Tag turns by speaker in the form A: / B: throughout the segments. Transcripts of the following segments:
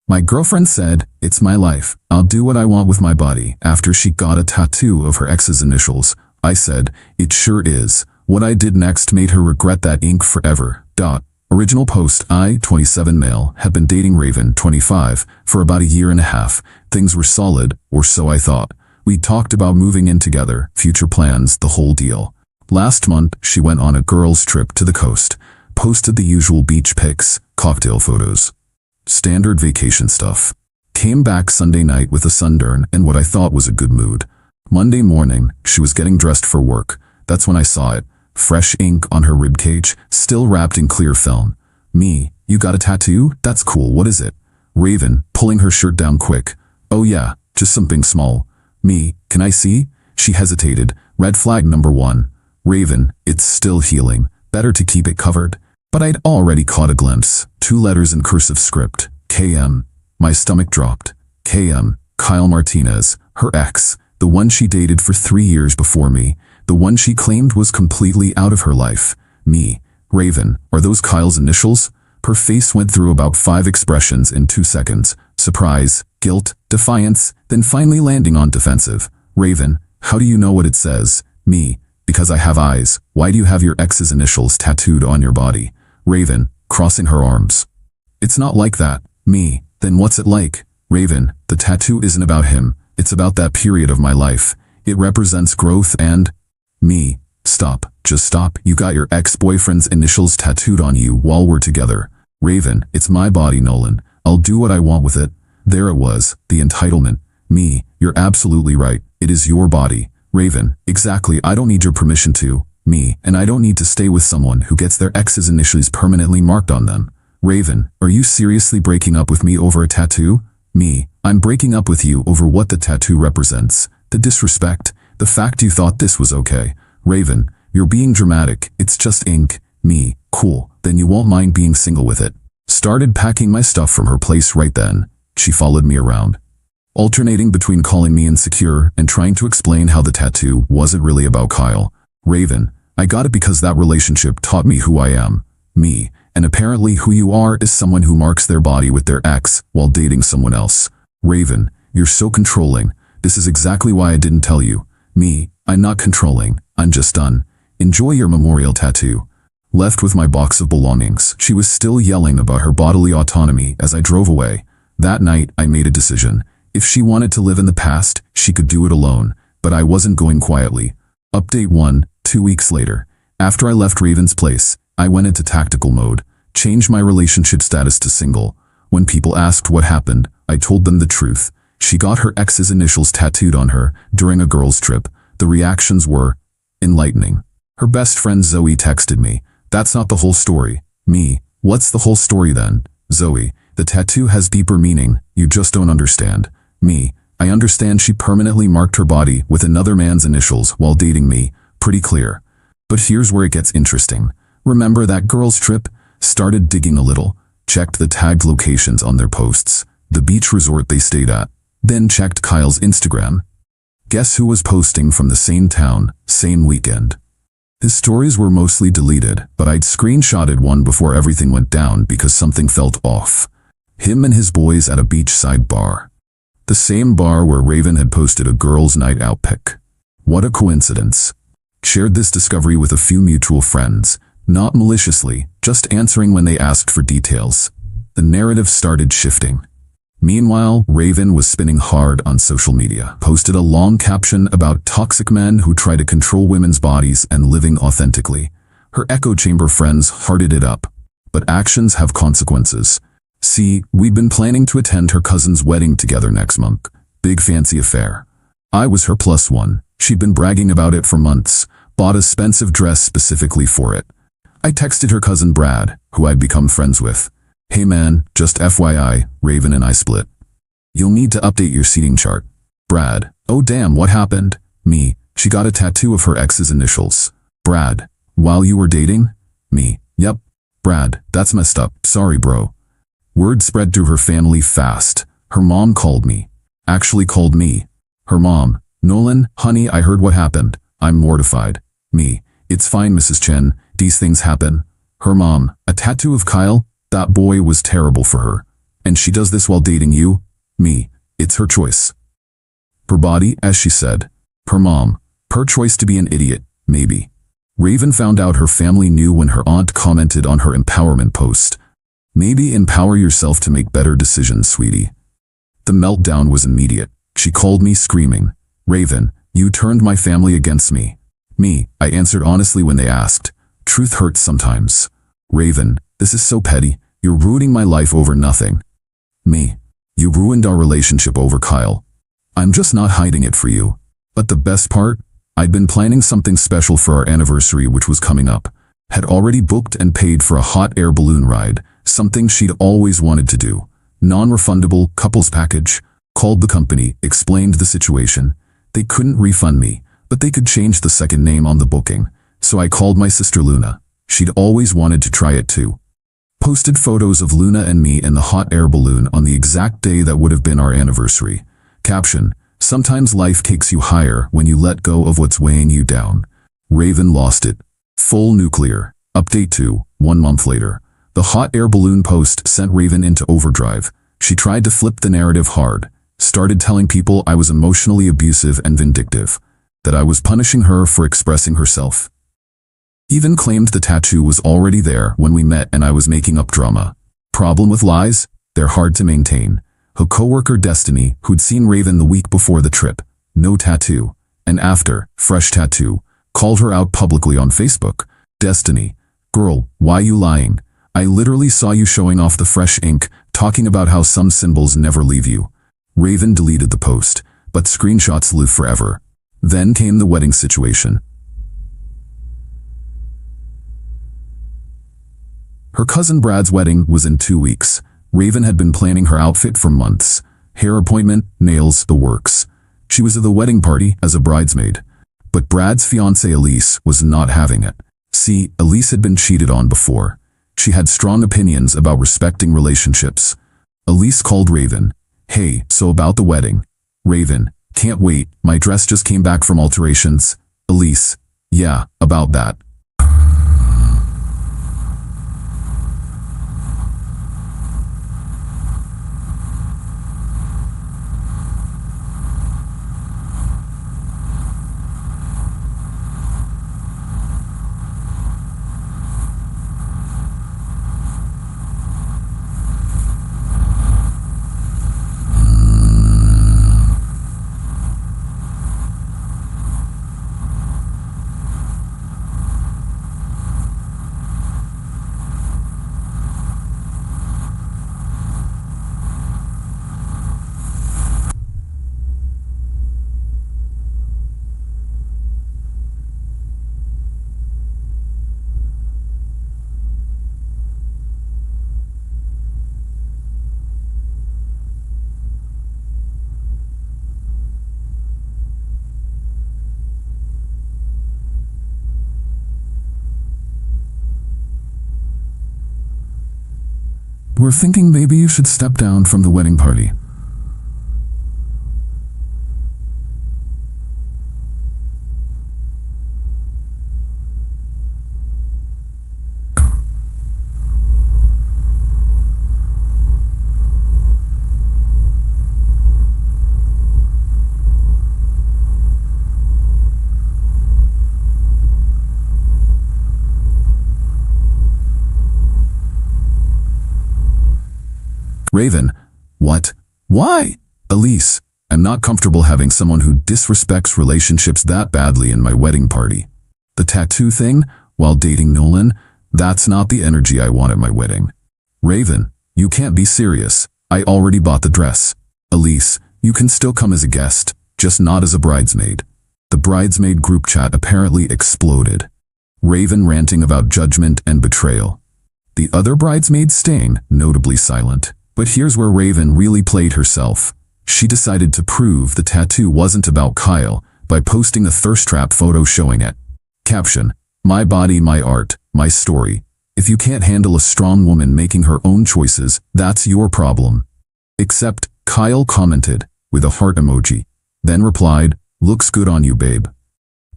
A: My girlfriend said, "It's my life. I'll do what I want with my body," after she got a tattoo of her ex's initials. I said, "It sure is." What I did next made her regret that ink forever. Original post: I, 27 male, had been dating Raven, 25, for about a year and a half. Things were solid, or so I thought. We talked about moving in together, future plans, the whole deal. Last month, she went on a girls' trip to the coast. Posted the usual beach pics, cocktail photos. Standard vacation stuff. Came back Sunday night with a sunburn and what I thought was a good mood. Monday morning, she was getting dressed for work. That's when I saw it. Fresh ink on her ribcage, still wrapped in clear film. Me, "You got a tattoo? That's cool, what is it?" Raven, pulling her shirt down quick. "Oh yeah, just something small." Me, "Can I see?" She hesitated. Red flag number 1. Raven, "It's still healing. Better to keep it covered." But I'd already caught a glimpse. 2 letters in cursive script. KM. My stomach dropped. KM. Kyle Martinez, her ex, the one she dated for 3 years before me, the one she claimed was completely out of her life. Me. Raven, are those Kyle's initials? Her face went through about 5 expressions in 2 seconds. Surprise, guilt, defiance, then finally landing on defensive. Raven, "How do you know what it says?" Me, "Because I have eyes. Why do you have your ex's initials tattooed on your body?" Raven, crossing her arms. "It's not like that." Me, "Then what's it like?" Raven, "The tattoo isn't about him. It's about that period of my life. It represents growth and..." Me, "Stop, just stop. You got your ex-boyfriend's initials tattooed on you while we're together." Raven, "It's my body, Nolan. I'll do what I want with it." There it was, the entitlement. Me, "You're absolutely right. It is your body." Raven, "Exactly, I don't need your permission to." Me, "And I don't need to stay with someone who gets their ex's initials permanently marked on them." Raven, "Are you seriously breaking up with me over a tattoo?" Me, "I'm breaking up with you over what the tattoo represents. The disrespect, the fact you thought this was okay." Raven, "You're being dramatic. It's just ink." Me, "Cool, then you won't mind being single with it." Started packing my stuff from her place right then. She followed me around, alternating between calling me insecure and trying to explain how the tattoo wasn't really about Kyle. Raven, "I got it because that relationship taught me who I am." Me, "And apparently who you are is someone who marks their body with their ex while dating someone else." Raven, "You're so controlling. This is exactly why I didn't tell you." Me, "I'm not controlling. I'm just done. Enjoy your memorial tattoo." Left with my box of belongings, she was still yelling about her bodily autonomy as I drove away. That night, I made a decision. If she wanted to live in the past, she could do it alone, but I wasn't going quietly. Update 1, 2 weeks later. After I left Raven's place, I went into tactical mode, changed my relationship status to single. When people asked what happened, I told them the truth. She got her ex's initials tattooed on her during a girls' trip. The reactions were enlightening. Her best friend Zoe texted me, "That's not the whole story." Me, "What's the whole story then?" Zoe, "The tattoo has deeper meaning, you just don't understand." Me, "I understand she permanently marked her body with another man's initials while dating me. Pretty clear. But here's where it gets interesting. Remember that girls' trip? Started digging a little. Checked the tagged locations on their posts, the beach resort they stayed at. Then checked Kyle's Instagram. Guess who was posting from the same town, same weekend? His stories were mostly deleted, but I'd screenshotted one before everything went down because something felt off. Him and his boys at a beachside bar. The same bar where Raven had posted a girls' night out pic. What a coincidence. Shared this discovery with a few mutual friends, not maliciously, just answering when they asked for details. The narrative started shifting. Meanwhile, Raven was spinning hard on social media, posted a long caption about toxic men who try to control women's bodies and living authentically. Her echo chamber friends hearted it up. But actions have consequences. See, we'd been planning to attend her cousin's wedding together next month. Big fancy affair. I was her +1. She'd been bragging about it for months, bought a expensive dress specifically for it. I texted her cousin Brad, who I'd become friends with. "Hey man, just FYI, Raven and I split. You'll need to update your seating chart." Brad, "Oh damn, what happened?" Me, "She got a tattoo of her ex's initials." Brad, "While you were dating?" Me, "Yep." Brad, "That's messed up. Sorry bro." Word spread through her family fast. Her mom called me. Actually called me. Her mom, "Nolan, honey, I heard what happened. I'm mortified." Me, "It's fine Mrs. Chen, these things happen." Her mom, "A tattoo of Kyle? That boy was terrible for her." And she does this while dating you? Me. It's her choice. Her body, as she said. Her mom. Her choice to be an idiot, maybe. Raven found out her family knew when her aunt commented on her empowerment post. Maybe empower yourself to make better decisions, sweetie. The meltdown was immediate. She called me screaming. Raven, you turned my family against me. Me, I answered honestly when they asked. Truth hurts sometimes. Raven, this is so petty. You're ruining my life over nothing. Me, you ruined our relationship over Kyle. I'm just not hiding it for you. But the best part? I'd been planning something special for our anniversary, which was coming up. Had already booked and paid for a hot air balloon ride, something she'd always wanted to do. Non-refundable couples package. Called the company, explained the situation. They couldn't refund me, but they could change the second name on the booking. So I called my sister Luna. She'd always wanted to try it too. Posted photos of Luna and me in the hot air balloon on the exact day that would have been our anniversary. Caption, sometimes life takes you higher when you let go of what's weighing you down. Raven lost it. Full nuclear. Update 2, 1 month later. The hot air balloon post sent Raven into overdrive. She tried to flip the narrative hard. Started telling people I was emotionally abusive and vindictive. That I was punishing her for expressing herself. Even claimed the tattoo was already there when we met and I was making up drama. Problem with lies? They're hard to maintain. Her coworker Destiny, who'd seen Raven the week before the trip, no tattoo, and after, fresh tattoo, called her out publicly on Facebook. Destiny, girl, why you lying? I literally saw you showing off the fresh ink, talking about how some symbols never leave you. Raven deleted the post, but screenshots live forever. Then came the wedding situation. Her cousin Brad's wedding was in 2 weeks. Raven had been planning her outfit for months. Hair appointment, nails, the works. She was at the wedding party as a bridesmaid. But Brad's fiancée Elise was not having it. See, Elise had been cheated on before. She had strong opinions about respecting relationships. Elise called Raven. Hey, so about the wedding. Raven, can't wait, my dress just came back from alterations. Elise, yeah, about that. We're thinking maybe you should step down from the wedding party. Raven, what? Why? Elise, I'm not comfortable having someone who disrespects relationships that badly in my wedding party. The tattoo thing, while dating Nolan, that's not the energy I want at my wedding. Raven, you can't be serious. I already bought the dress. Elise, you can still come as a guest, just not as a bridesmaid. The bridesmaid group chat apparently exploded. Raven ranting about judgment and betrayal. The other bridesmaids staying notably silent. But here's where Raven really played herself. She decided to prove the tattoo wasn't about Kyle by posting a thirst trap photo showing it. Caption, my body, my art, my story. If you can't handle a strong woman making her own choices, that's your problem. Except, Kyle commented, with a heart emoji. Then replied, looks good on you, babe.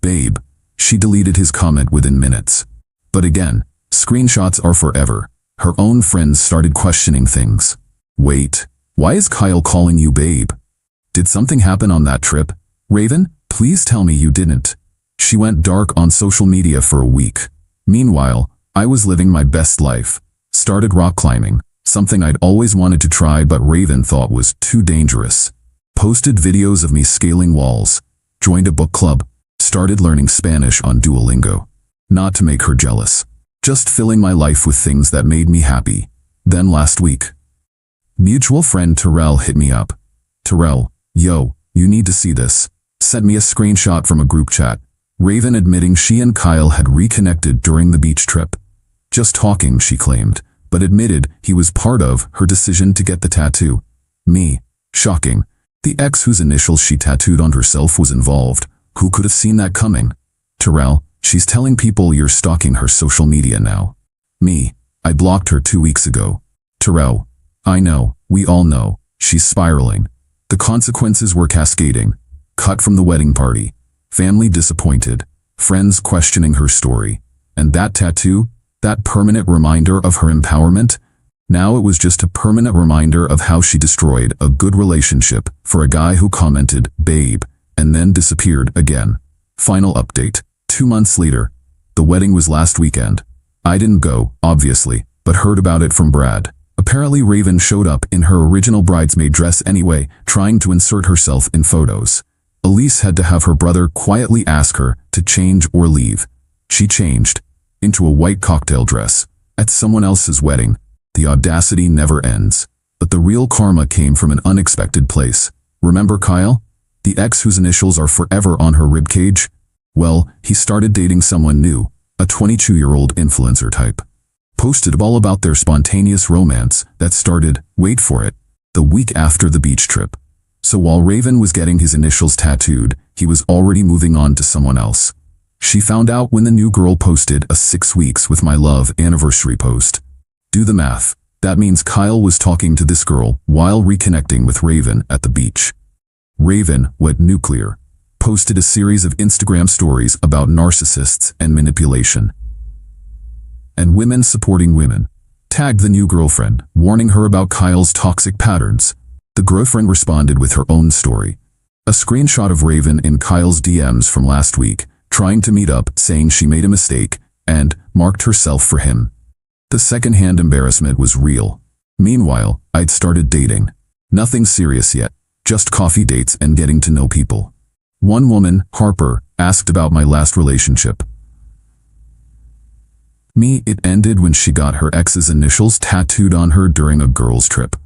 A: Babe. She deleted his comment within minutes. But again, screenshots are forever. Her own friends started questioning things. Wait, why is Kyle calling you babe? Did something happen on that trip? Raven, please tell me you didn't. She went dark on social media for a week. Meanwhile, I was living my best life. Started rock climbing, something I'd always wanted to try but Raven thought was too dangerous. Posted videos of me scaling walls. Joined a book club. Started learning Spanish on Duolingo. Not to make her jealous. Just filling my life with things that made me happy. Then last week, mutual friend Terrell hit me up. Terrell, yo, you need to see this. Sent me a screenshot from a group chat. Raven admitting she and Kyle had reconnected during the beach trip. Just talking, she claimed, but admitted he was part of her decision to get the tattoo. Me. Shocking. The ex whose initials she tattooed on herself was involved. Who could have seen that coming? Terrell, she's telling people you're stalking her social media now. Me. I blocked her 2 weeks ago. Terrell. I know, we all know. She's spiraling. The consequences were cascading. Cut from the wedding party. Family disappointed. Friends questioning her story. And that tattoo? That permanent reminder of her empowerment? Now it was just a permanent reminder of how she destroyed a good relationship for a guy who commented, babe, and then disappeared again. Final update. 2 months later. The wedding was last weekend. I didn't go, obviously, but heard about it from Brad. Apparently Raven showed up in her original bridesmaid dress anyway, trying to insert herself in photos. Elise had to have her brother quietly ask her to change or leave. She changed into a white cocktail dress at someone else's wedding. The audacity never ends. But the real karma came from an unexpected place. Remember Kyle? The ex whose initials are forever on her ribcage? Well, he started dating someone new, a 22-year-old influencer type. Posted all about their spontaneous romance that started, wait for it, the week after the beach trip. So while Raven was getting his initials tattooed, he was already moving on to someone else. She found out when the new girl posted a 6 weeks with my love anniversary post. Do the math. That means Kyle was talking to this girl while reconnecting with Raven at the beach. Raven went nuclear. Posted a series of Instagram stories about narcissists and manipulation. And women supporting women. Tagged the new girlfriend, warning her about Kyle's toxic patterns. The girlfriend responded with her own story. A screenshot of Raven in Kyle's DMs from last week, trying to meet up, saying she made a mistake, and marked herself for him. The second-hand embarrassment was real. Meanwhile, I'd started dating. Nothing serious yet, just coffee dates and getting to know people. One woman, Harper, asked about my last relationship. Me, it ended when she got her ex's initials tattooed on her during a girls' trip.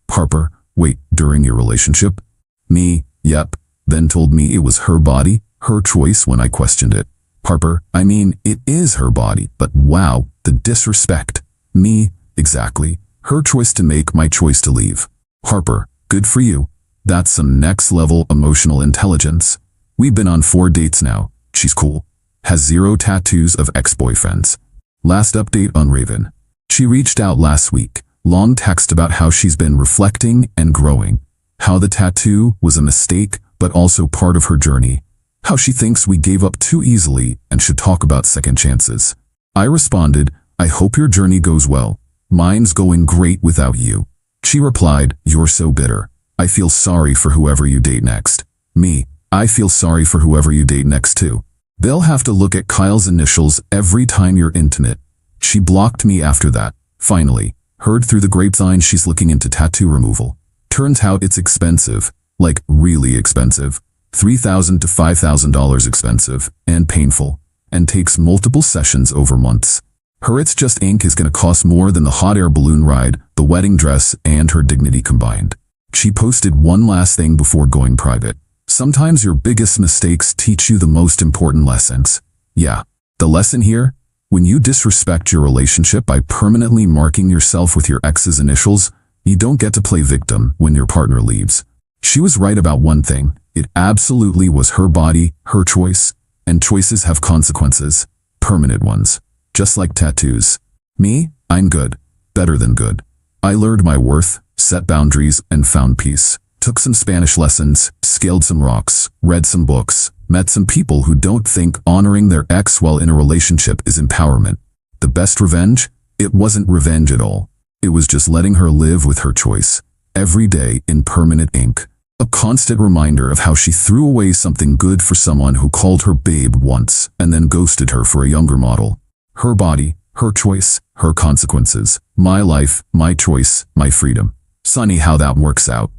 A: Harper, wait, during your relationship? Me, yep, then told me it was her body, her choice when I questioned it. Harper, I mean, it is her body, but wow, the disrespect. Me, exactly, her choice to make, my choice to leave. Harper, good for you. That's some next-level emotional intelligence. We've been on 4 dates now. She's cool. Has 0 tattoos of ex-boyfriends. Last update on Raven. She reached out last week. Long text about how she's been reflecting and growing. How the tattoo was a mistake, but also part of her journey. How she thinks we gave up too easily and should talk about second chances. I responded, I hope your journey goes well. Mine's going great without you. She replied, you're so bitter. I feel sorry for whoever you date next. Me, I feel sorry for whoever you date next too. They'll have to look at Kyle's initials every time you're intimate. She blocked me after that. Finally, heard through the grapevine she's looking into tattoo removal. Turns out it's expensive, like really expensive. $3,000 to $5,000 expensive and painful, and takes multiple sessions over months. Her It's Just Inc. is gonna cost more than the hot air balloon ride, the wedding dress, and her dignity combined. She posted one last thing before going private. Sometimes your biggest mistakes teach you the most important lessons. Yeah, the lesson here? When you disrespect your relationship by permanently marking yourself with your ex's initials, you don't get to play victim when your partner leaves. She was right about one thing. It absolutely was her body, her choice, and choices have consequences, permanent ones, just like tattoos. Me, I'm good, better than good. I learned my worth, set boundaries, and found peace. Took some Spanish lessons, scaled some rocks, read some books, met some people who don't think honoring their ex while in a relationship is empowerment. The best revenge? It wasn't revenge at all. It was just letting her live with her choice. every day in permanent ink. A constant reminder of how she threw away something good for someone who called her babe once and then ghosted her for a younger model. Her body, her choice, her consequences. My life, my choice, my freedom. Sunny, how that works out.